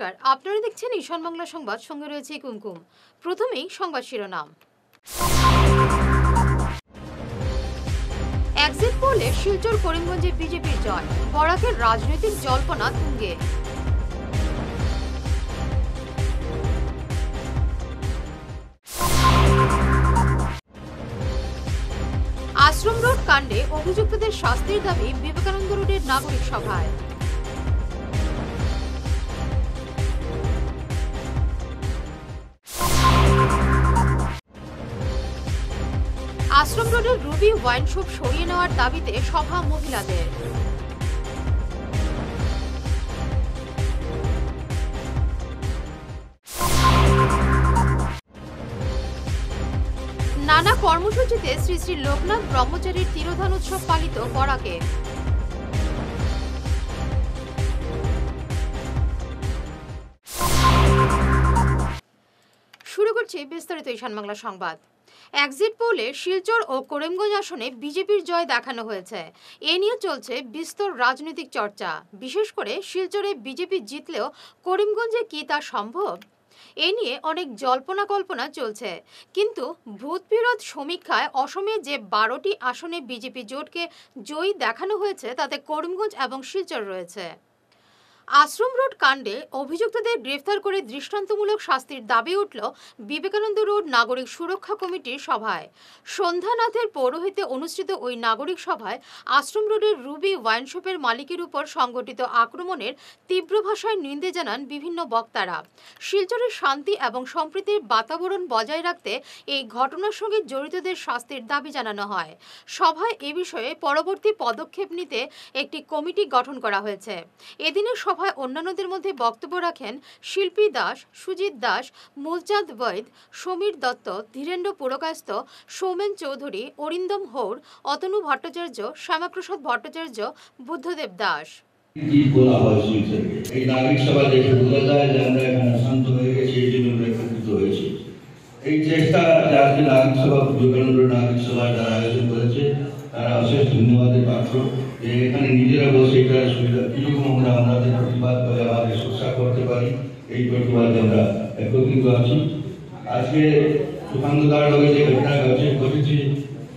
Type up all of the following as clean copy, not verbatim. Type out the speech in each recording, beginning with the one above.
নমস্কার, আপনারা দেখছেন ঈশান বাংলা সংবাদ, সঙ্গে রয়েছে কুমকুম। প্রথমেই সংবাদ শিরোনাম। এক্সিট পোলে শিলচর করিমগঞ্জে বিজেপির জয়, বরাকের রাজনৈতিক জল্পনা তুঙ্গে। আশ্রম রোড কাণ্ডে অভিযুক্তদের শাস্তির দাবি বিবেকানন্দ রোডের নাগরিক সভায়। আশ্রম রোডের রুবি ওয়াইন শপ সরিয়ে নেওয়ার দাবিতে সভা মহিলাদের। নানা কর্মসূচিতে শ্রী শ্রী লোকনাথ ব্রহ্মচারীর তিরোধান উৎসব পালিত বরাকে। শুরু করছি বিস্তারিত ঈশান বাংলা সংবাদ। এক্সিট পোলে শিলচর ও করিমগঞ্জ আসনে বিজেপির জয় দেখানো হয়েছে। এ নিয়ে চলছে বিস্তর রাজনৈতিক চর্চা। বিশেষ করে শিলচরে বিজেপি জিতলেও করিমগঞ্জে কি তা সম্ভব? এ নিয়ে অনেক জল্পনা কল্পনা চলছে। কিন্তু ভূত বিরোধ সমীক্ষায় অসমে যে 12টি আসনে বিজেপি জোটকে জয়ী দেখানো হয়েছে, তাতে করিমগঞ্জ এবং শিলচর রয়েছে। আশ্রম রোড কাণ্ডে অভিযুক্তদের গ্রেফতার করে দৃষ্টান্তমূলক শাস্তির দাবি উঠল বিবেকানন্দ রোড নাগরিক সুরক্ষা কমিটির সভায়। সন্ধ্যানাথের পৌরোহিত্যে অনুষ্ঠিত ওই নাগরিক সভায় আশ্রম রোডের রুবি ওয়াইন শপের মালিকের উপর সংগঠিত আক্রমণের তীব্র ভাষায় নিন্দে জানান বিভিন্ন বক্তারা। শিলচরের শান্তি এবং সম্প্রীতির বাতাবরণ বজায় রাখতে এই ঘটনার সঙ্গে জড়িতদের শাস্তির দাবি জানানো হয়। সভায় এ বিষয়ে পরবর্তী পদক্ষেপ নিতে একটি কমিটি গঠন করা হয়েছে। এদিনের সভায় অন্যান্যদের মধ্যে বক্তব্য রাখেন শিল্পী দাস, সুজিত দাস, মূলচাঁদ বৈদ, সমীর দত্ত, ধীরেন্দ্র পুরকায়স্থ, সৌমেন চৌধুরী, অরিন্দম হৌর, অতনু ভট্টাচার্য, শ্যামাপ্রসাদ ভট্টাচার্য, বুদ্ধদেব দাস। এই নাগরিক সভা দেখে বোঝা যায় যে আমরা এখানে শান্ত হয়ে গেছি, এই জন্য একত্রিত হয়েছি। এই চেষ্টা যে আজকে নাগরিক সভা, বিবেকানন্দ নাগরিক সভা যারা আয়োজন করেছে তারা অশেষ ধন্যবাদের পাত্র। যে এখানে নিজেরা বসে এটা সুবিধা কিরকম আমরা আমাদের প্রতিবাদ করে আমাদের সুরক্ষা করতে পারি, এই প্রতিবাদে আমরা একত্রিত আছি। আজকে দোকানদার লগে যে ঘটনা ঘটেছে,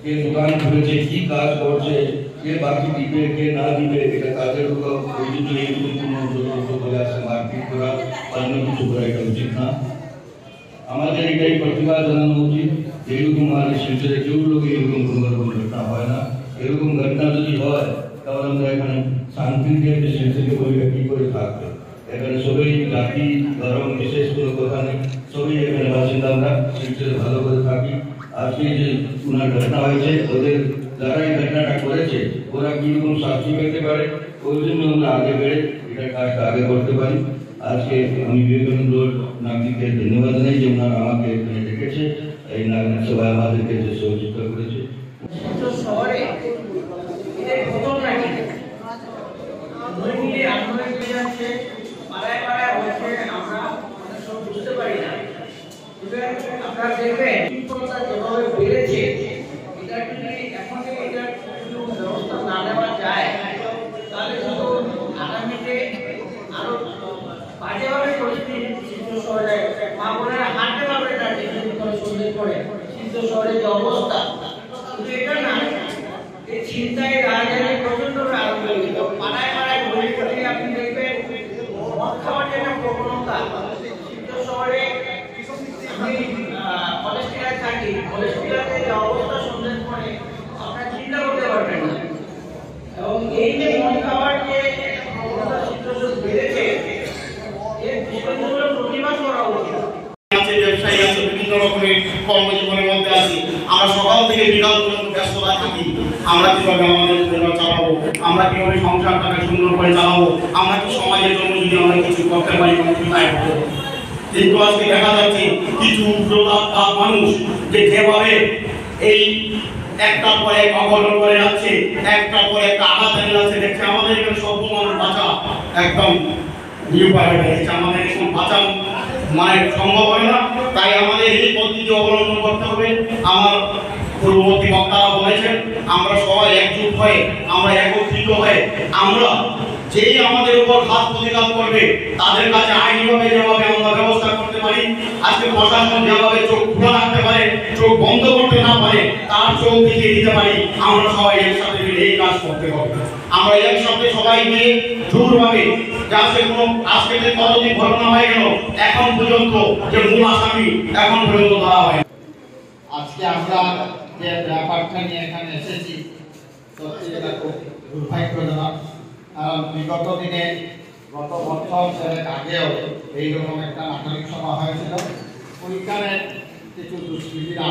কে দোকান খুলেছে, কি কাজ করছে, কে বাকি দিবে, কে না দিবে, এটা কাজের উপর ওই জন্য এইরকম কোনো বলে আসে মারপিট করা, অন্য কিছু করা এটা উচিত না। আমাদের এটাই প্রতিবাদ জানানো উচিত। এইরকম আমাদের শিলচরে কেউ লোক এরকম কোনো রকম ঘটনা হয় না। এরকম ঘটনা যদি হয় তাহলে আমরা এখানে শান্তিতে শিলচরে পরিবেশ কি করে থাকবে। এখানে সবাই জাতি ধর্ম বিশেষ কোনো কথা নেই, সবাই এখানে বাসিন্দা, আমরা শিলচরে ভালো করে থাকি। আজকে যে ওনার ঘটনা হয়েছে, ওদের যারা এই ঘটনাটা করেছে ওরা কিরকম শাস্তি পেতে পারে, ওই জন্য আমরা আগে বেড়ে এটা কাজটা আগে করতে পারি। আজকে আমি বিবেকানন্দ নাগরিকদের ধন্যবাদ জানাই যে ওনারা আমাকে এখানে ডেকেছে, এই নাগরিক সভায় আমাদেরকে যে সহযোগিতা করেছে। শহরে পাড়ায় পাড়ায় হচ্ছে, আমরা সব বুঝতে পারি না। আপনারা দেখবেন যেভাবে বেড়েছে, এটা যদি এখন এটার ব্যবস্থা না নেওয়া যায় তাহলে শুধু আগামীতে আরো বাজেভাবে পরিস্থিতি শিলচর শহরে মা বোনেরা হাঁটতে পারবে না, সন্ধ্যে করে শিলচর শহরে যে অবস্থা, শুধু এটা না, এই চিন্তায় রাজধানী প্রচন্ড আরম্ভ হয়ে গেল। পাড়ায় পাড়ায় গলি গলি আপনি দেখবেন মদ খাওয়ার যে একটা প্রবণতা শিলচর শহরে। আমি কলেজ টিলায় থাকি, কলেজ টিলাতে যে অবস্থা সন্ধ্যের পরে আপনারা চিন্তা করতে পারবেন না। এবং এই যে মদ খাওয়ার যে প্রবণতা শিলচর বেড়েছে, এর বিষয়গুলো প্রতিবাদ করা উচিত। ব্যবসায়ী আছে, বিভিন্ন রকমের কর্মজীবনের মধ্যে আছি, আমরা সকাল থেকে বিকাল পর্যন্ত ব্যস্ততা থাকি। আমরা কিভাবে আমাদের চালাবো, আমরা কিভাবে সংসারটাকে সুন্দর করে চালাবো, আমরা কি সমাজের জন্য যদি আমরা কিছু করতে পারি, কিন্তু আজকে দেখা যাচ্ছে কিছু উগ্রতার মানুষ যে যেভাবে এই একটার পর এক অঘটন করে যাচ্ছে, একটার পর একটা আঘাত এনে যাচ্ছে, দেখছে আমাদের এখানে সব মানুষ বাঁচা একদম নিরুপায় হয়ে গেছে। আমাদের এখন বাঁচা মানে সম্ভব হয় না, তাই আমাদের এই পদ্ধতি অবলম্বন করতে হবে। আমার পূর্ববর্তী বক্তারা বলেছেন, আমরা সবাই একজোট হয়ে, আমরা একত্রিত হয়ে আমরা যেই আমাদের উপর হাত প্রতিঘাত করবে তাদের কাছে আইনিভাবে যেভাবে আমরা ব্যবস্থা করতে পারি, আজকে প্রশাসন যেভাবে চোখ খোলা রাখতে পারে, চোখ বন্ধ করতে না পারে, তার চোখ দিকে দিতে পারি, আমরা সবাই একসাথে মিলে এই কাজ করতে হবে। আমরা একসাথে সবাই মিলে জোরভাবে যাতে কোনো আজকে যে কতদিন ঘটনা হয়ে গেল এখন পর্যন্ত যে মূল আসামি এখন পর্যন্ত ধরা হয়। আজকে আমরা যে ব্যাপারটা নিয়ে এখানে এসেছি সত্যি এটা খুব দুর্ভাগ্যজনক। কারণ বিগত দিনে গত বছর আগেও এইরকম একটা নাটক সভা হয়েছিল। ওইখানে কিছু দুষ্কৃতীরা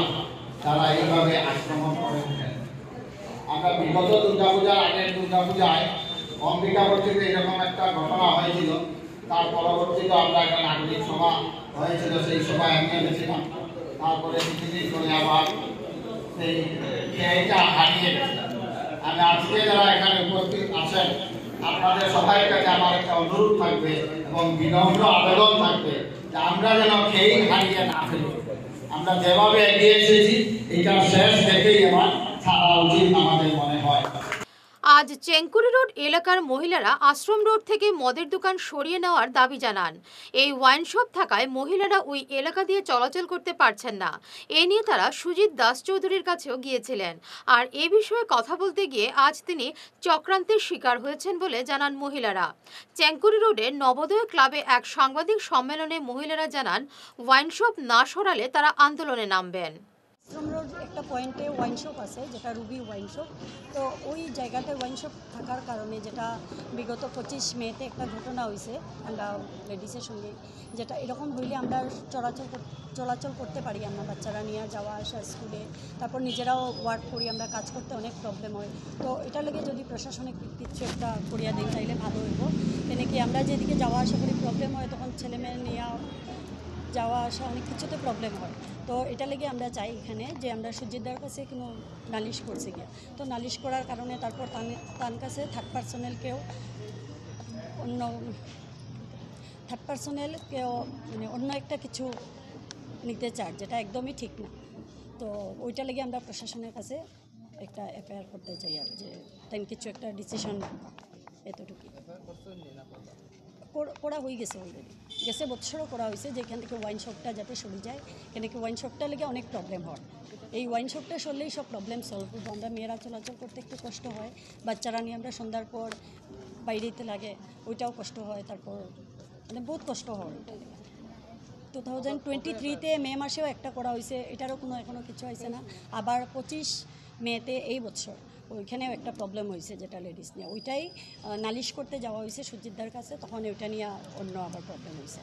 তারা এইভাবে আক্রমণ করেছিলেন। আমরা বিগত দুর্গাপূজার আগের দুর্গাপূজায় অম্বিকাপট্টিতে এরকম একটা ঘটনা হয়েছিল। তার পরবর্তীতে আমরা একটা নাগরিক সভা হয়েছিল, সেই সভায় আমি গেছিলাম। তারপরে কিছুদিন করে আবার সেইটা হারিয়ে গেছে। আমি আজকে যারা এখানে উপস্থিত আছেন আপনাদের সবাই কাছে আমার একটা অনুরোধ থাকবে এবং বিনম্র আবেদন থাকবে যে আমরা যেন খেই হারিয়ে না ফেলি। আমরা যেভাবে এগিয়ে এসেছি এটা শেষ দেখেই আমার ছাড়া উচিত আমাদের মনে হয়। আজ চেঙ্কুরি রোড এলাকার মহিলারা আশ্রম রোড থেকে মদের দোকান সরিয়ে নেওয়ার দাবি জানান। এই ওয়াইন শপ থাকায় মহিলারা ওই এলাকা দিয়ে চলাচল করতে পারছেন না। এ নিয়ে তারা সুজিত দাস চৌধুরীর কাছেও গিয়েছিলেন। আর এ বিষয়ে কথা বলতে গিয়ে আজ তিনি চক্রান্তের শিকার হয়েছেন বলে জানান মহিলারা। চেঙ্কুরি রোডে নবোদয় ক্লাবে এক সাংবাদিক সম্মেলনে মহিলারা জানান ওয়াইন শপ না সরালে তারা আন্দোলনে নামবেন। আশ্রম রোড একটা পয়েন্টে ওয়াইন শপ আছে যেটা রুবি ওয়াইন শপ। তো ওই জায়গাতে ওয়াইন শপ থাকার কারণে যেটা বিগত 25 মেতে একটা ঘটনা হয়েছে আমরা লেডিসের সঙ্গে, যেটা এরকম হইলে আমরা চলাচল করতে পারি, আমরা বাচ্চারা নিয়ে যাওয়া আসা স্কুলে, তারপর নিজেরাও ওয়ার্ক করি, আমরা কাজ করতে অনেক প্রবলেম হয়। তো এটা লেগে যদি প্রশাসনে কিছু একটা করিয়া দেয় তাইলে ভালো হইব। কেন কি আমরা যেদিকে যাওয়া আসা করি প্রবলেম হয়, তখন ছেলেমেয়ে নিয়ে যাওয়া আসা অনেক কিছুতে প্রবলেম হয়। তো এটা লেগে আমরা চাই এখানে যে আমরা সুজিতদার কাছে কোনো নালিশ করছি গিয়া, তো নালিশ করার কারণে তারপর তার কাছে থার্ড পার্সোনেলকেও মানে অন্য একটা কিছু নিতে চায়, যেটা একদমই ঠিক না। তো ওইটা লেগে আমরা প্রশাসনের কাছে একটা এফআইআর করতে চাই, আর যে তাই কিছু একটা ডিসিশন এতটুকু করা হয়ে গেছে, অলরেডি গেছে বছরও করা হয়েছে যে এখান থেকে ওয়াইন শপটা যাতে সরে যায়। কেন কি ওয়াইন শপটা লেগে অনেক প্রবলেম হয়, এই ওয়াইন শপটা সরলেই সব প্রবলেম সলভ করবো। আমরা মেয়েরা চলাচল করতে একটু কষ্ট হয়, বাচ্চারা নিয়ে আমরা সন্ধ্যার পর বাইরে যেতে লাগে, ওইটাও কষ্ট হয়, তারপর মানে বহুত কষ্ট হয়। 2023-তে মে মাসেও একটা করা হয়েছে, এটারও কোনো এখনও কিছু হয়েছে না। আবার 25 মেতে এই বছর ওইখানেও একটা প্রবলেম হয়েছে যেটা লেডিস নিয়ে, ওইটাই নালিশ করতে যাওয়া হয়েছে সুজিতদার কাছে, তখন ওইটা নিয়ে অন্য আবার প্রবলেম হয়েছে।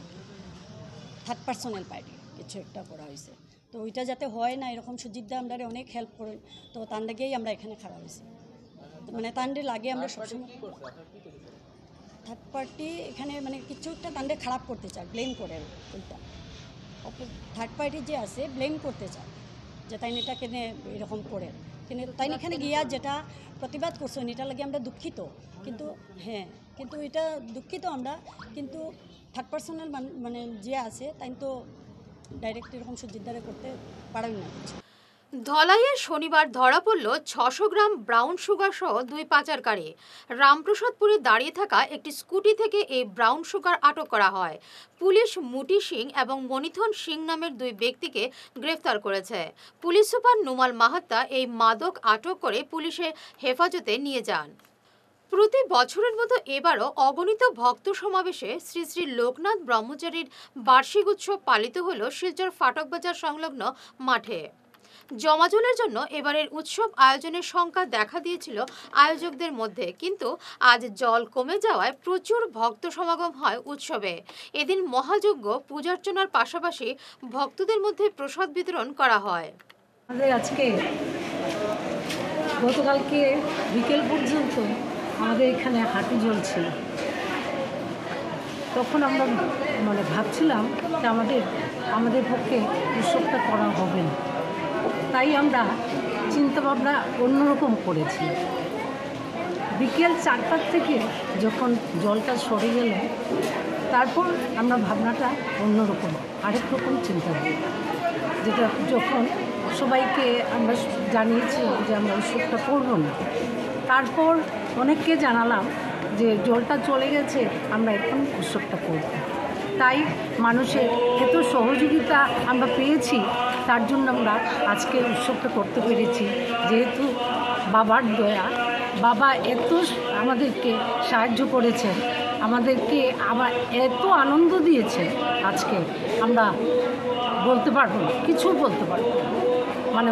থার্ড পার্সোনাল পার্টি কিছু একটা করা হয়েছে, তো ওইটা যাতে হয় না এরকম সুজিতদা আমরা অনেক হেল্প করি, তো তার লাগেই আমরা এখানে খারাপ হয়েছি। মানে তান্ডে লাগে আমরা সবসময় থার্ড পার্টি এখানে মানে কিছু একটা তান্ডে খারাপ করতে চায়, ব্লেম করে, ওইটা থার্ড পার্টি যে আছে ব্লেম করতে চায় যে তাই এটা কেনে এরকম করে, কিন্তু তাই এখানে গিয়া যেটা প্রতিবাদ করছেন এটা লাগে আমরা দুঃখিত। কিন্তু হ্যাঁ, কিন্তু এটা দুঃখিত আমরা, কিন্তু থার্ড পার্সোনাল মানে যে আছে তাই তো ডাইরেক্ট এরকম সুজিতদারে করতে পারেন না কিছু। ধলাইয়ে শনিবার ধরা পড়ল 600 গ্রাম ব্রাউন সুগার সহ 2 পাচারকারী। রামপ্রসাদপুরে দাঁড়িয়ে থাকা একটি স্কুটি থেকে এই ব্রাউন সুগার আটক করা হয়। পুলিশ মুটি সিং এবং মনিথন সিং নামের 2 ব্যক্তিকে গ্রেফতার করেছে। পুলিশ সুপার নুমাল মাহাত্তা এই মাদক আটক করে পুলিশের হেফাজতে নিয়ে যান। প্রতি বছরের মতো এবারও অগণিত ভক্ত সমাবেশে শ্রী শ্রী লোকনাথ ব্রহ্মচারীর বার্ষিক উৎসব পালিত হল শিলচর ফাটক বাজার সংলগ্ন মাঠে। জমাজলের জন্য এবারের উৎসব আয়োজনের সংখ্যা দেখা দিয়েছিল আয়োজকদের মধ্যে, কিন্তু আজ জল কমে যাওয়ায় প্রচুর ভক্ত সমাগম হয় উৎসবে। এদিন মহাযজ্ঞ পূজার্চনার পাশাপাশি ভক্তদের মধ্যে প্রসাদ বিতরণ করা হয়। আজকে গতকালকে বিকেল পর্যন্ত আমাদের এখানে হাঁটু জ্বলছিল, তখন আমরা মানে ভাবছিলাম যে আমাদের পক্ষে উৎসবটা করা হবে না, তাই আমরা চিন্তাভাবনা অন্যরকম করেছি। বিকেল 4টার থেকে যখন জলটা সরে গেল, তারপর আমরা ভাবনাটা অন্যরকম আরেক রকম চিন্তা করি, যেটা যখন সবাইকে আমরা জানিয়েছি যে আমরা উৎসবটা করব না, তারপর অনেককে জানালাম যে জলটা চলে গেছে আমরা এখন উৎসবটা করব। তাই মানুষের এত সহযোগিতা আমরা পেয়েছি, তার জন্য আমরা আজকে উৎসবটা করতে পেরেছি। যেহেতু বাবার দয়া, বাবা এত আমাদেরকে সাহায্য করেছেন, আমাদেরকে আবার এত আনন্দ দিয়েছে, আজকে আমরা বলতে পারবো না, কিছু বলতে পারবো না। মানে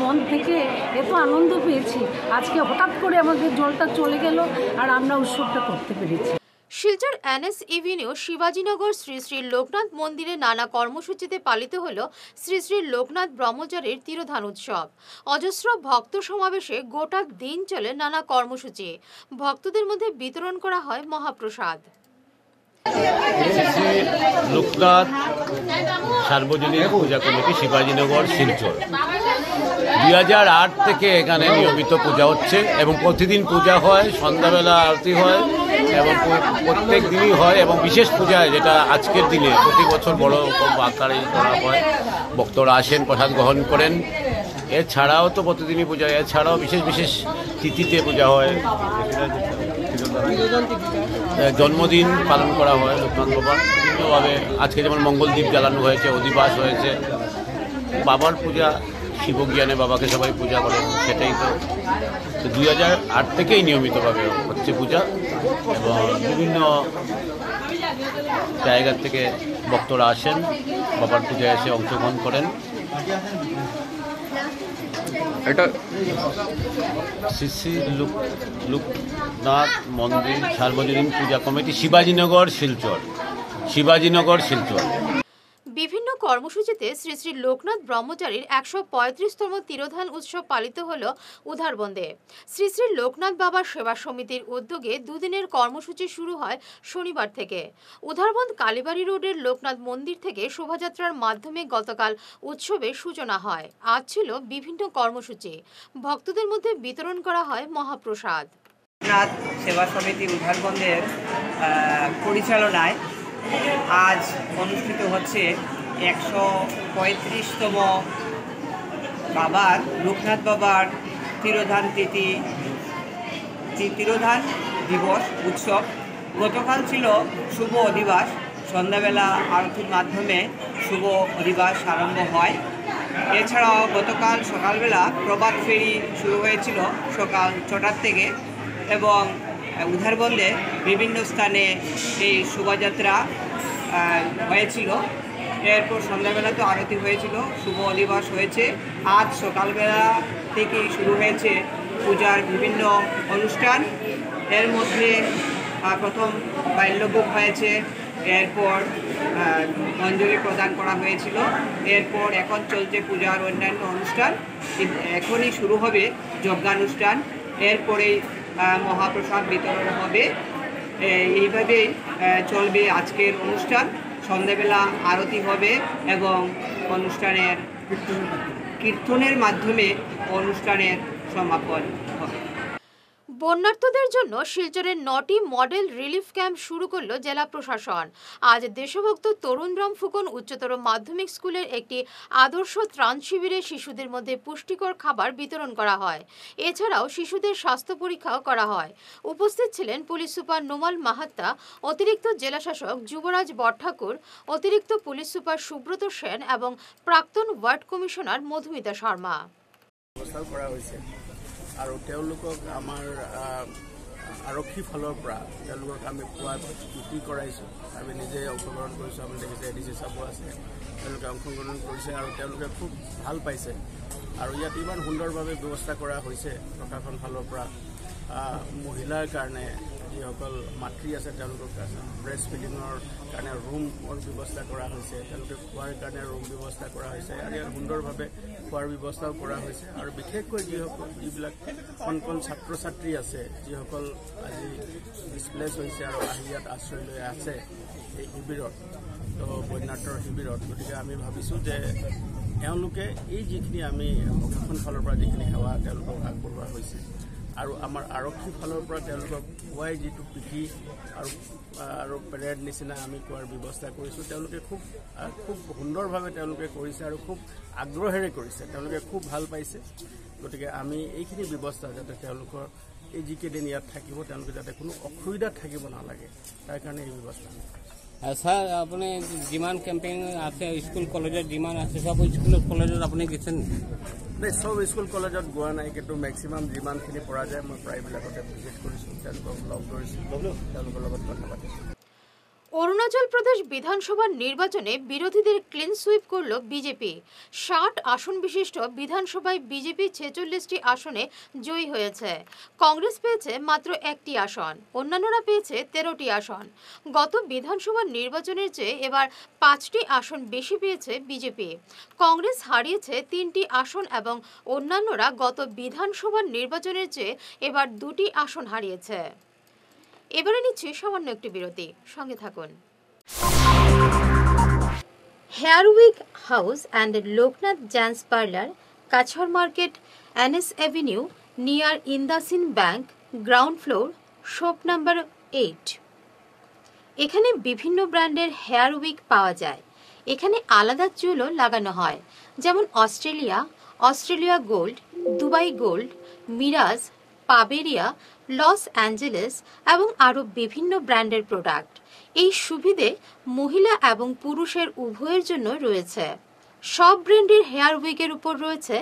মন থেকে এত আনন্দ পেয়েছি, আজকে হঠাৎ করে আমাদের জলটা চলে গেল আর আমরা উৎসবটা করতে পেরেছি। শিলচর এনএস এভিনিউ শিবাজীনগর শ্রী শ্রী লোকনাথ মন্দিরে নানা কর্মসূচিতে পালিত হল শ্রী শ্রী লোকনাথ ব্রহ্মচারীর তিরোধান উৎসব। অজস্র ভক্ত সমাবেশে গোটা দিন চলে নানা কর্মসূচি। ভক্তদের মধ্যে বিতরণ করা হয় মহাপ্রসাদ। লোকনাথ সার্বজনীন পূজা কমিটি শিবাজীনগর শিলচর 2008 থেকে এখানে নিয়মিত পূজা হচ্ছে এবং প্রতিদিন পূজা হয়, সন্ধ্যাবেলা আরতি হয় এবং প্রত্যেক দিনই হয় এবং বিশেষ পূজায় যেটা আজকের দিনে প্রতি বছর বড় আকারে করা হয়। ভক্তরা আসেন, প্রসাদ গ্রহণ করেন। এছাড়াও তো প্রতিদিনই পূজা, এছাড়াও বিশেষ বিশেষ তিথিতে পূজা হয়। জন্মদিন পালন করা হয় লোকনাথ বাবার বিভিন্নভাবে। আজকে যেমন মঙ্গলদ্বীপ জ্বালানো হয়েছে, অধিবাস হয়েছে। বাবার পূজা, শিবজ্ঞানে বাবাকে সবাই পূজা করেন, সেটাই তো 2008 থেকেই নিয়মিতভাবে হচ্ছে পূজা এবং বিভিন্ন জায়গা থেকে ভক্তরা আসেন, বাবার পূজায় এসে অংশগ্রহণ করেন। এটা শ্রী শ্রী লোকনাথ মন্দির সার্বজনীন পূজা কমিটি শিবাজীনগর শিলচর। বিভিন্ন কর্মসূচিতে শ্রী শ্রী লোকনাথ ব্রহ্মচারীর 135তম তিরোধান উৎসব পালিত হল উধারবন্দে। শ্রী শ্রী লোকনাথ বাবার সেবা সমিতির উদ্যোগে দুদিনের কর্মসূচি শুরু হয় শনিবার থেকে। উধারবন্দ কালীবাড়ি রোডের লোকনাথ মন্দির থেকে শোভাযাত্রার মাধ্যমে গতকাল উৎসবের সূচনা হয়। আজ ছিল বিভিন্ন কর্মসূচি। ভক্তদের মধ্যে বিতরণ করা হয় মহাপ্রসাদ। লোকনাথ সেবা সমিতি উধারবন্দের পরিচালনায় আজ অনুষ্ঠিত হচ্ছে 135তম লোকনাথ বাবার তিরোধান দিবস উৎসব। গতকাল ছিল শুভ অধিবাস। সন্ধ্যাবেলা আরতির মাধ্যমে শুভ অধিবাস আরম্ভ হয়। এছাড়াও গতকাল সকালবেলা প্রভাত ফেরি শুরু হয়েছিল সকাল 6টার থেকে এবং উধারবন্দে বিভিন্ন স্থানে এই শোভাযাত্রা হয়েছিল। এরপর সন্ধ্যাবেলা তো আরতি হয়েছিল, শুভ অধিবাস হয়েছে। আজ সকালবেলা থেকেই শুরু হয়েছে পূজার বিভিন্ন অনুষ্ঠান। এর মধ্যে প্রথম বাল্যভোগ হয়েছে, এরপর অঞ্জলি প্রদান করা হয়েছিল। এরপর এখন চলছে পূজার অন্যান্য অনুষ্ঠান। এখনই শুরু হবে যজ্ঞানুষ্ঠান, এরপরেই মহাপ্রসাদ বিতরণ হবে। এইভাবেই চলবে আজকের অনুষ্ঠান। সন্ধ্যাবেলা আরতি হবে এবং অনুষ্ঠানের কীর্তনের মাধ্যমে অনুষ্ঠানের সমাপন হবে। বন্যার্তদের জন্য শিলচরের 9টি মডেল রিলিফ ক্যাম্প শুরু করল জেলা প্রশাসন। আজ দেশভক্ত তরুণরাম ফুকন উচ্চতর মাধ্যমিক স্কুলের একটি আদর্শ ত্রাণ শিবিরে শিশুদের মধ্যে পুষ্টিকর খাবার বিতরণ করা হয়। এছাড়াও শিশুদের স্বাস্থ্য পরীক্ষাও করা হয়। উপস্থিত ছিলেন পুলিশ সুপার নোমাল মাহাত্তা, অতিরিক্ত জেলাশাসক যুবরাজ বটঠাকুর, অতিরিক্ত পুলিশ সুপার সুব্রত সেন এবং প্রাক্তন ওয়ার্ড কমিশনার মধুমিতা শর্মা। আৰু তেওঁলোকক আমাৰ আৰক্ষী ফালৰ পৰা তেওঁলোকক আমি খোৱা ডিউটি কৰাইছোঁ। আমি নিজে অংশগ্ৰহণ কৰিছোঁ। আমি দেখিছে ADC চাব আছে, তেওঁলোকে অংশগ্ৰহণ কৰিছে আৰু তেওঁলোকে খুব ভাল পাইছে। আৰু ইয়াত ইমান সুন্দৰভাৱে ব্যৱস্থা কৰা হৈছে প্ৰশাসন ফালৰ পৰা। মহিলাৰ কাৰণে যিসকল মাতৃ আছে তেওঁলোকক ব্ৰেষ্ট ফিডিঙৰ কাৰণে ৰুমৰ ব্যৱস্থা কৰা হৈছে, তেওঁলোকে খোৱাৰ কাৰণে ৰুম ব্যৱস্থা কৰা হৈছে আৰু ইয়াত সুন্দৰভাৱে খোৱাৰ ব্যৱস্থাও কৰা হৈছে। আৰু বিশেষকৈ যিবিলাক কণ কণ ছাত্ৰ ছাত্ৰী আছে, যিসকল আজি ডিছপ্লেচ হৈছে আৰু আহি ইয়াত আশ্ৰয় লৈ আছে এই শিবিৰত, তো বন্যাৰ্তৰ শিবিৰত। গতিকে আমি ভাবিছোঁ যে তেওঁলোকে এই যিখিনি আমি প্ৰশাসন ফালৰ পৰা যিখিনি সেৱা তেওঁলোকক আগবঢ়োৱা হৈছে আৰু আমাৰ আৰক্ষী ফালৰ পৰা তেওঁলোকক খোৱাই যিটো পিঠি আৰু পেৰেড নিচিনা আমি খোৱাৰ ব্যৱস্থা কৰিছোঁ, তেওঁলোকে খুব সুন্দৰভাৱে তেওঁলোকে কৰিছে আৰু খুব আগ্ৰহেৰে কৰিছে। তেওঁলোকে খুব ভাল পাইছে। গতিকে আমি এইখিনি ব্যৱস্থা যাতে তেওঁলোকৰ এই যিকেইদিন ইয়াত থাকিব তেওঁলোকে যাতে কোনো অসুবিধা থাকিব নালাগে তাৰ কাৰণে এই ব্যৱস্থা আমি কৰিছোঁ। স্যার আপনি যিমান কেম্পেইন আছে স্কুল কলেজত যিমান আছে সব স্কুল কলেজত আপুনি গেছেন? নাই, সব স্কুল কলেজত গোৱা নাই, কিন্তু মেক্সিমাম যিমানখিনি পৰা যায় মই প্ৰায়বিলাকতে ভিজিট কৰিছোঁ, তেওঁলোকক লগ ধৰিছোঁ, তেওঁলোকৰ লগত কথা পাতিছোঁ। অরুণাচল প্রদেশ বিধানসভা নির্বাচনে বিরোধীদের ক্লিন সুইপ করল বিজেপি। 60 আসন বিশিষ্ট বিধানসভায় বিজেপি 46টি আসনে জয়ী হয়েছে। কংগ্রেস পেয়েছে মাত্র 1টি আসন, অন্যান্যরা পেয়েছে 13টি আসন। গত বিধানসভা নির্বাচনের চেয়ে এবার 5টি আসন বেশি পেয়েছে বিজেপি। কংগ্রেস হারিয়েছে 3টি আসন এবং অন্যান্যরা গত বিধানসভা নির্বাচনের চেয়ে এবার 2টি আসন হারিয়েছে। এবারে নিচ্ছি সামান্য একটি বিরতি, সঙ্গে থাকুন। Hair week house and Loknath gents parlour, Cachar market, NS avenue, near IndusInd bank, ground floor, shop number 8। এখানে বিভিন্ন ব্র্যান্ডের হেয়ার উইক পাওয়া যায়। এখানে আলাদা চুলও লাগানো হয়, যেমন অস্ট্রেলিয়া গোল্ড, দুবাই গোল্ড, মিরাজ, পাবেরিয়া, লস অ্যাঞ্জেলেস এবং আরও বিভিন্ন ব্র্যান্ডের প্রোডাক্ট। এই সুবিধে মহিলা এবং পুরুষের উভয়ের জন্য রয়েছে। সব ব্র্যান্ডের হেয়ার উইকের উপর রয়েছে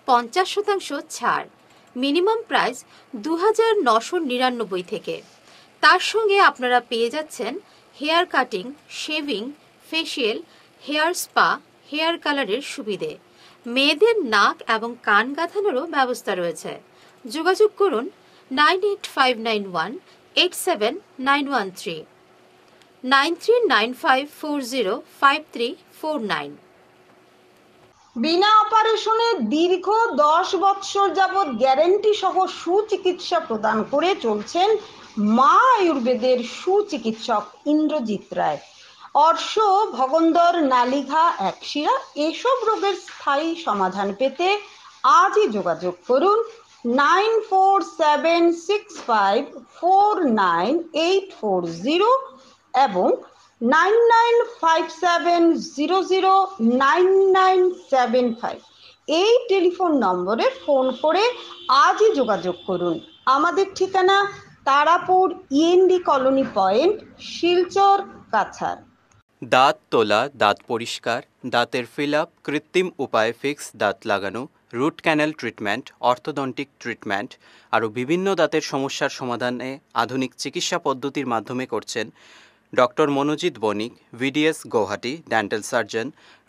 50% ছাড়। মিনিমাম প্রাইস 2999 থেকে। তার সঙ্গে আপনারা পেয়ে যাচ্ছেন hair cutting, shaving, facial, hair spa, hair কালারের সুবিধে। মেয়েদের নাক এবং কান গাঁথানোরও ব্যবস্থা রয়েছে। যোগাযোগ করুন 9859187913, 9395405349। বিনা অপারেশনে দীর্ঘ 10 বৎসর যাবৎ গ্যারেন্টি সহ সুচিকিৎসা প্রদান করে চলছেন মা আয়ুর্বেদের সুচিকিৎসক ইন্দ্রজিৎ রায়। অর্শ, ভগন্দর, নালিঘা, একশিরা এসব রোগের স্থায়ী সমাধান পেতে আজই যোগাযোগ করুন 9476549840 এবং 9957009975 এই টেলিফোন নম্বরে ফোন করে আজই যোগাযোগ করুন। আমাদের ঠিকানা Tarapur END colony point, Silchar, Cachar. দাঁত তোলা, দাঁত পরিষ্কার, দাঁতের ফিল আপ, কৃত্রিম উপায়ে ফিক্স দাঁত লাগানো, root canal treatment, orthodontic treatment আরও বিভিন্ন দাঁতের সমস্যার সমাধানে আধুনিক চিকিৎসা পদ্ধতির মাধ্যমে করছেন doctor Manojit Banik, VDS Guwahati, dental surgeon,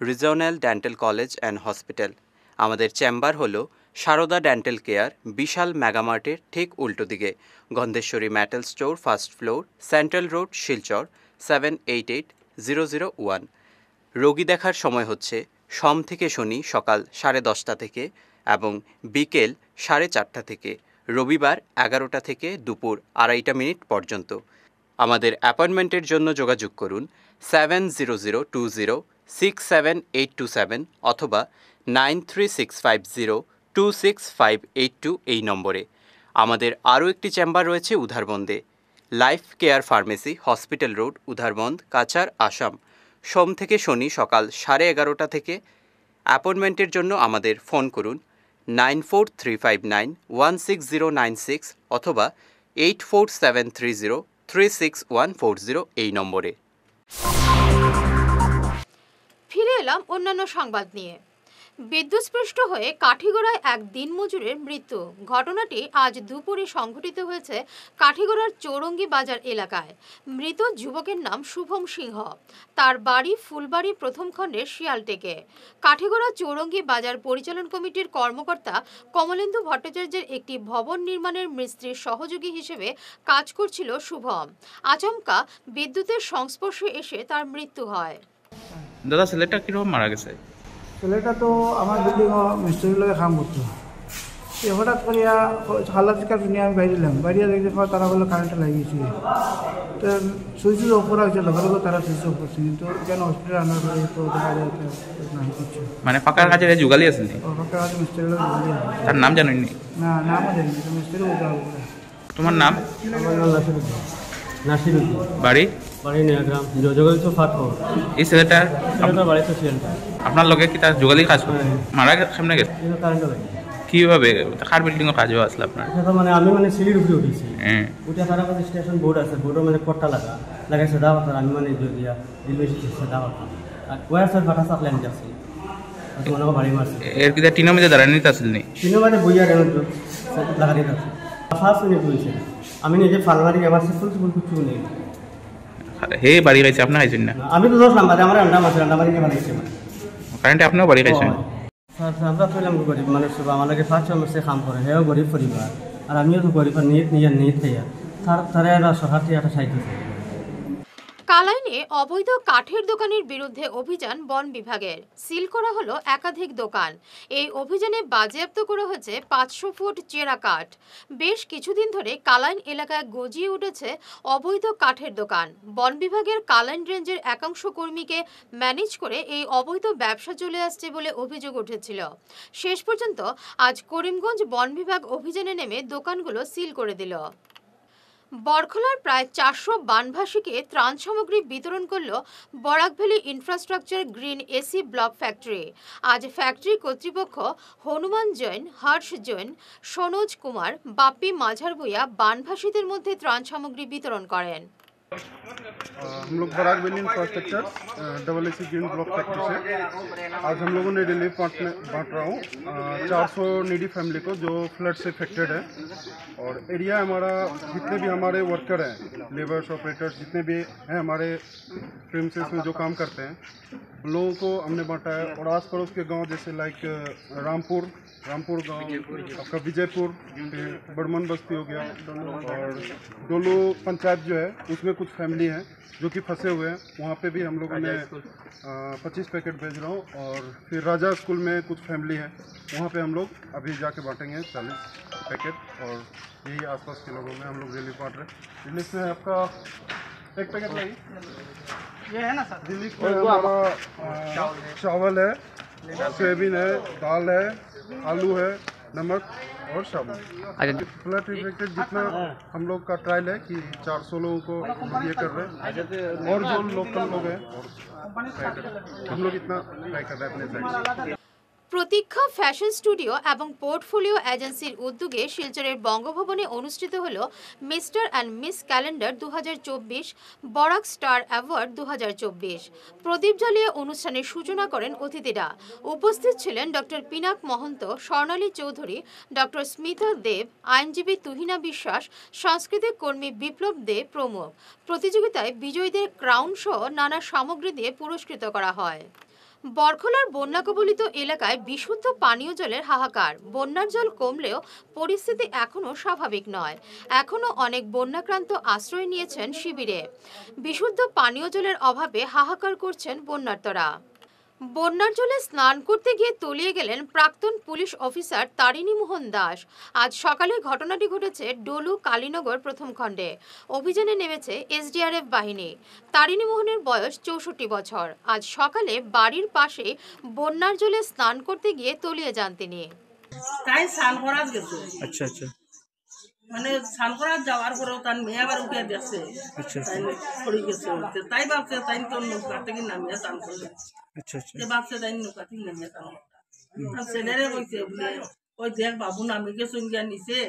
regional dental college and hospital. আমাদের চেম্বার হল সারদা ডেন্টাল কেয়ার, বিশাল মেগামার্টের ঠিক উল্টো দিকে, Gandheswari metal store, first floor, central road, Silchar 788001। রোগী দেখার সময় হচ্ছে সোম থেকে শনি সকাল 10:30 থেকে এবং বিকেল 4:30 থেকে, রবিবার 11টা থেকে দুপুর 2:30 পর্যন্ত। আমাদের অ্যাপয়েন্টমেন্টের জন্য যোগাযোগ করুন 7002067827 অথবা 9365026582 এই নম্বরে। আমাদের আরও একটি চেম্বার রয়েছে উধারবন্দে, life care pharmacy, hospital road, Udharbond, Cachar, Assam. সোম থেকে শনি সকাল 11:30 থেকে। অ্যাপয়েন্টমেন্টের জন্য আমাদের ফোন করুন 9435916096 অথবা 8473036140 এই নম্বরে। ফিরে এলাম অন্যান্য সংবাদ নিয়ে। বিদ্যুৎস্পৃষ্ট হয়ে কাঠিগড়ায় এক দিনমজুরের মৃত্যু। ঘটনাটি আজ দুপুরে সংঘটিত হয়েছে কাঠিগড়ার চৌরঙ্গি বাজার এলাকায়। মৃত যুবকের নাম শুভম সিংহ। তার বাড়ি ফুলবাড়ি প্রথম খণ্ডের শিয়ালটেকে। কাঠিগড়া চৌরঙ্গি বাজার পরিচালন কমিটির কর্মকর্তা কমলেন্দু ভট্টাচার্যের একটি ভবন নির্মাণের মিস্ত্রির সহযোগী হিসেবে কাজ করছিল শুভম। আচমকা বিদ্যুতের সংস্পর্শে এসে তার মৃত্যু হয়। দাদা, ছেলেটা কিরকম মারা গেছে? ছেলেটা তো আমার বিল্ডিং মিস্ত্রির লগে কাম করতো। হঠাৎ করিয়া খালা থেকে কিনে আমি বাইরিলাম, বাইরে দেখতে পাওয়া তারা বলে কারেন্টটা লাগিয়েছে। তো সুইচ ওপর হয়েছে, লগে লগে তারা সুইচ অফ করছে, কিন্তু কেন হসপিটাল আনার পরে তো দেখা যায় নাই কিছু। মানে পাকার কাজে যুগালি আছেন? পাকার কাজে মিস্ত্রির লগে যুগালি আছে। তার নাম জানেননি? না, নামও জানি না, মিস্ত্রি বলতে হবে। তোমার নাম? আমার নাম নাসিরুদ্দিন। বাড়ি? বাড়ি নিয়াগ্রাম, যোগালি তো ফাটফোর। এই ছেলেটার বাড়ি তো শিয়ালটা। আপনার লগে কি তার যোগালি কাজ করে মারা সামনে গেছে? কারেন্টটা লাগে। কিভাবে কার বিল্ডিং কাজও আসলে আপনার? মানে আমি মানে সিঁড়ির উপরে উঠেছি, উঠে সারা কাছে স্টেশন বোর্ড আছে, বোর্ডের মানে কট্টা লাগাইছে দাওয়া আমি মানে গিয়া রেলওয়ে স্টেশন দাওয়া আর ওয়ার স্যার ফাটা সাপ্লাই আমি যাচ্ছি মনে বাড়ি মারছে এর কি টিনের মধ্যে দাঁড়ানি নিতে আসল নি? টিনের মধ্যে বইয়া গেল লাগা দিতে আছে ফার্স্ট মিনিট বলছে আমি নিজে ফালমারি আমার ফুল কিছু নেই। হে বাড়ি গেছে আপনার খাইছেন না? আমি তো দোষ নাম্বার আমার আন্ডা মারছে আন্ডা মারি বানাইছে কারেন্টে আপনারও বাড়ি গেছেন? আমরা কইলাম গরিব মানুষ আমাকে ফার্স্ট মাসে কাম করে হেও গরিব পরিবার আর আমিও তো গরিব নিজের নিয়ে থাইয়া তারা সরকার থেকে একটা সাহায্য। কালাইনে অবৈধ কাঠের দোকানের বিরুদ্ধে অভিযান বন বিভাগের, সিল করা হলো একাধিক দোকান। এই অভিযানে বাজেয়াপ্ত করা হয়েছে 500 ফুট চেরা কাঠ। বেশ কিছুদিন ধরে কালাইন এলাকায় গজিয়ে উঠেছে অবৈধ কাঠের দোকান। বন বিভাগের কালাইন রেঞ্জের একাংশ কর্মীকে ম্যানেজ করে এই অবৈধ ব্যবসা চলে আসছে বলে অভিযোগ উঠেছিল। শেষ পর্যন্ত আজ করিমগঞ্জ বন বিভাগ অভিযানে নেমে দোকানগুলো সিল করে দিল। বরখলার প্রায় 400 বানভাসীকে ত্রাণ সামগ্রী বিতরণ করল Barak valley infrastructure green AC block factory. আজ ফ্যাক্টরি কর্তৃপক্ষ হনুমান জৈন, হর্ষ জৈন, সনোজ কুমার, বাপ্পি মাঝার ভূঁইয়া বানভাসীদের মধ্যে ত্রাণ সামগ্রী বিতরণ করেন। हम लोग Barak valley infrastructure AAC green block factory से आज हम लोगों ने रिलीफ बांट रहा हूँ 400 नीडी फैमिली को जो फ्लड से इफेक्टेड है। और एरिया हमारा जितने भी हमारे वर्कर हैं, लेबर्स, ऑपरेटर्स जितने भी हैं हमारे प्रीमिसेस में जो काम करते हैं उन लोगों को हमने बांटा है। और आस पड़ोस के गांव जैसे लाइक रामपुर गांव, आपका विजयपुर, फिर बड़मन बस्ती हो गया और डोलो पंचायत जो है उसमें कुछ फैमिली हैं जो कि फंसे हुए हैं, वहाँ पे भी हम लोगों ने 25 पैकेट भेज रहा हूँ। और फिर राजा स्कूल में कुछ फैमिली है, वहाँ पे हम लोग अभी जाके बांटेंगे 40 पैकेट। और यही आसपास के लोगों में हम लोग रिलीफ बांट रहे हैं। रिलीफ में आपका एक पैकेट लगी ये है ना सर। रिलीफ में हमारा चावल है, सोयाबीन है, दाल है, आलू है, नमक और साबुन। फ्लड इफेक्टेड जितना हम लोग का ट्रायल है कि 400 लोगों को ये कर रहे हैं और जो लोकल लोग हैं हम लोग इतना ट्राई कर रहे हैं अपने साइड। প্রতীক্ষা ফ্যাশন স্টুডিও এবং পোর্টফোলিও এজেন্সির উদ্যোগে শিলচরের বঙ্গভবনে অনুষ্ঠিত হল mister and miss calendar 2024 Barak star award 2024। প্রদীপ জ্বালিয়ে অনুষ্ঠানের সূচনা করেন অতিথিরা। উপস্থিত ছিলেন ডক্টর পিনাক মহন্ত, স্বর্ণালী চৌধুরী, ডক্টর স্মিতা দেব, আইনজীবী তুহিনা বিশ্বাস, সাংস্কৃতিক কর্মী বিপ্লব দে প্রমুখ। প্রতিযোগিতায় বিজয়ীদের ক্রাউন সহ নানা সামগ্রী দিয়ে পুরস্কৃত করা হয়। বরখলার বন্যা কবলিত এলাকায় বিশুদ্ধ পানীয় জলের হাহাকার। বন্যার জল কমলেও পরিস্থিতি এখনও স্বাভাবিক নয়। এখনও অনেক বন্যাক্রান্ত আশ্রয় নিয়েছেন শিবিরে। বিশুদ্ধ পানীয় জলের অভাবে হাহাকার করছেন বন্যার্তরা। বন্যার জলে স্নান করতে গিয়ে তলিয়ে গেলেন প্রাক্তন পুলিশ অফিসার তারিণী মোহন দাস। আজ সকালে ঘটনাটি ঘটেছে ডলু কালীনগর প্রথম খণ্ডে। অভিযানে নেমেছে SDRF বাহিনী। তারিণী মোহনের বয়স 64 বছর। আজ সকালে বাড়ির পাশে বন্যার জলে স্নান করতে গিয়ে তলিয়ে যান তিনি। আচ্ছা আচ্ছা মানে স্নান করা যাওয়ার পরেও তার মেয়ে আবার উঠে যাচ্ছে, পড়ে গেছে। তাই ভাবছে তাই তো নৌকা থেকে নামিয়ে স্নান করবে, ভাবছে তাই নৌকা থেকে নামিয়ে স্নান করবে। ছেলেরে কইছে বলে ওই দেখ বাবু নামি গেছে গিয়া নিচে।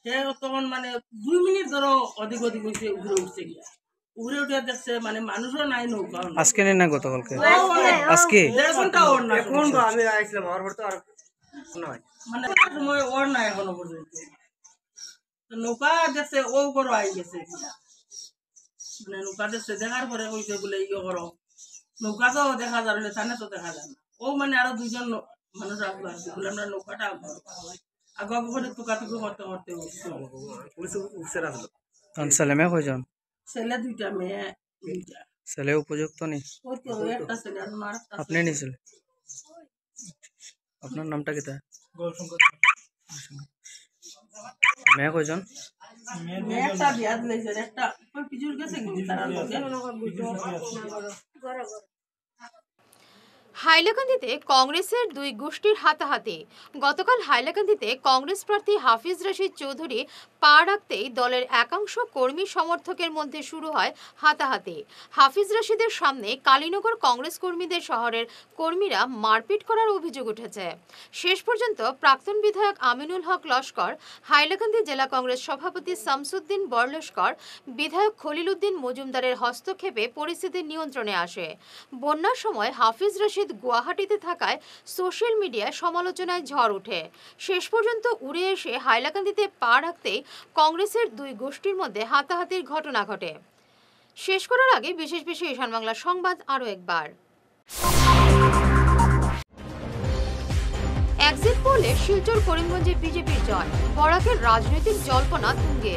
সে তখন মানে 2 মিনিট ধরো অধিক হয়েছে, উপরে উঠছে গিয়া। উপরে উঠে দেখছে মানে মানুষও নাই নৌকা। আজকে নেই না গতকালকে? আজকে 1.5 ঘন্টা ওর না, এখন তো আমি আইছিলাম আর তো আর নয় মানে সময় ওর না এখনো পর্যন্ত। নৌকা দেখছে ও বড় আই গেছে, মানে নৌকা দেখছে দেখার পরে কইছে বলে ইয়ে করো। নৌকা তো দেখা যাবে, তানে তো দেখা যায় না। ও মানে আরো 2জন মানুষ আসলো আর কি বলে আমরা নৌকাটা আগে করে টুকাটুকি করতে করতে ছেলে মেয়ে কয়জন? ছেলে 2টা, মেয়ে 2টা। ছেলে উপযুক্ত নেই? ওই তো একটা ছেলে আর আরেকটা। আপনি নিয়েছিল? আপনার নামটা কি? মেয়ে কয়জন? একটা বিয়া দিয়েছে, একটা ওই পিজুর গেছে কি তারা। হাইলাকান্দিতে কংগ্রেসের দুই গোষ্ঠীর হাতাহাতি। গতকাল হাইলাকান্দিতে কংগ্রেস প্রার্থী হাফিজ রশিদ চৌধুরী পা রাখতেই দলের একাংশ কর্মী সমর্থকের মধ্যে শুরু হয় হাতাহাতি। হাফিজ রশিদের সামনে কালীনগর কংগ্রেস কর্মীদের শহরের কর্মীরা মারপিট করার অভিযোগ উঠেছে। শেষ পর্যন্ত প্রাক্তন বিধায়ক আমিনুল হক লস্কর, হাইলাকান্দি জেলা কংগ্রেস সভাপতি শামসুদ্দিন বরলস্কর, বিধায়ক খলিল উদ্দিন মজুমদারের হস্তক্ষেপে পরিস্থিতি নিয়ন্ত্রণে আসে। বন্যার সময় হাফিজ রশিদ গুয়াহাটিতে থাকায় সোশ্যাল মিডিয়ায় সমালোচনায় ঝড় ওঠে। শেষ পর্যন্ত উড়ে এসে হাইলাকান্দিতে পা রাখতেই কংগ্রেসের দুই গোষ্ঠীর মধ্যে হাতাহাতির ঘটনা ঘটে। শেষ করার আগে বিশেষ ঈশান বাংলা সংবাদ আরও একবার। এক্সিট পোলে শিলচর করিমগঞ্জে বিজেপির জয়, বরাকের রাজনৈতিক জল্পনা তুঙ্গে।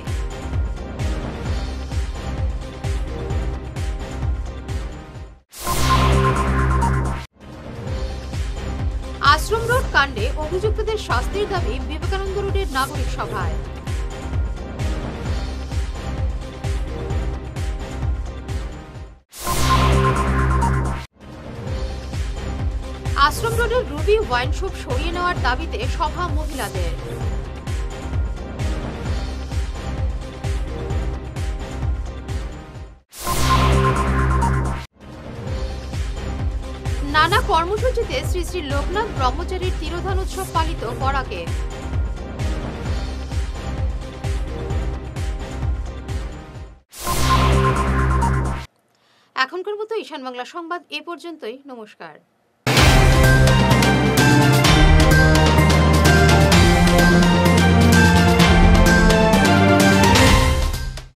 আশ্রম রোড কাণ্ডে অভিযুক্তদের শাস্তির দাবি বিবেকানন্দ রোডের নাগরিক সভায়। আশ্রম রোডের রুবি ওয়াইন শপ সরিয়ে নেওয়ার দাবিতে সভা মহিলাদের। নানা কর্মসূচিতে শ্রী শ্রী লোকনাথ ব্রহ্মচারীর তিরোধান উৎসব পালিত বরাকে। এখনকার মতো ঈশান বাংলা সংবাদ এ পর্যন্তই। নমস্কার।